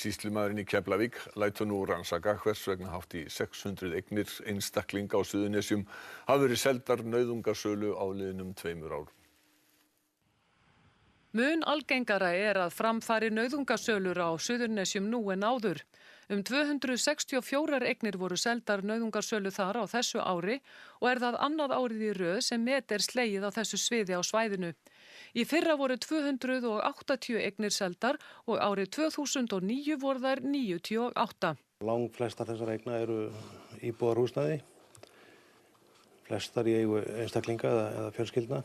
Sýslumaðurinn í Keflavík lætur nú rannsaka hvers vegna hátt í 600 eignir einstaklinga á Suðurnesjum hafa verið seldar nauðungarsölu á liðnum 2 árum. Mun algengara að fram fari nauðungarsölur á Suðurnesjum nú en áður. 264 eignir voru seldar nauðungarsölu þar á þessu ári og það annað árið í röð sem met slegið á þessu sviði á svæðinu. Í fyrra voru 280 eignir seldar og árið 2009 voru þær 98. Langflestar þessara eigna eru íbúðarhúsnæði, flestar í eigu einstaklinga eða fjölskyldna.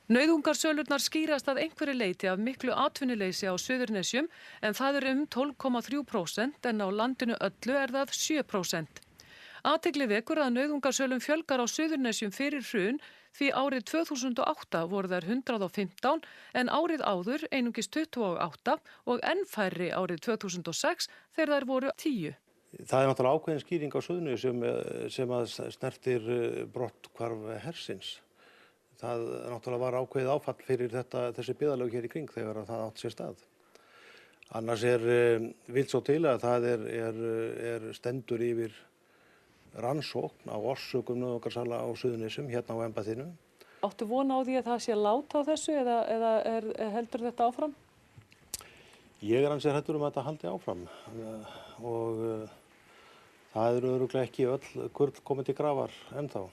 Nauðungarsölurnar skýrast að einhverju leyti af miklu atvinnuleysi á Suðurnesjum en það 12,3% en á landinu öllu það 7%. Athygli vekur að nauðungarsölum fjölgar á Suðurnesjum fyrir hrun því árið 2008 voru þær 115 en árið áður einungis 28 og enn færri árið 2006 þegar þær voru 10. Það náttúrulega ákveðin skýring á Suðurnesjum sem að snertir brotthvarf hersins. Það náttúrulega var ákveðið áfall fyrir þessi byggðarlög hér í kring þegar það átt sér stað. Annars vill svo til að það stendur yfir rannsókn á orsökum nauðungarsala á Suðurnesjum hérna á embættinu. Áttu von á því að það sé lát á þessu eða heldur þetta áfram? Ég ansi hræddur að þetta haldi áfram og það örugglega ekki öll kurl komið til grafar ennþá.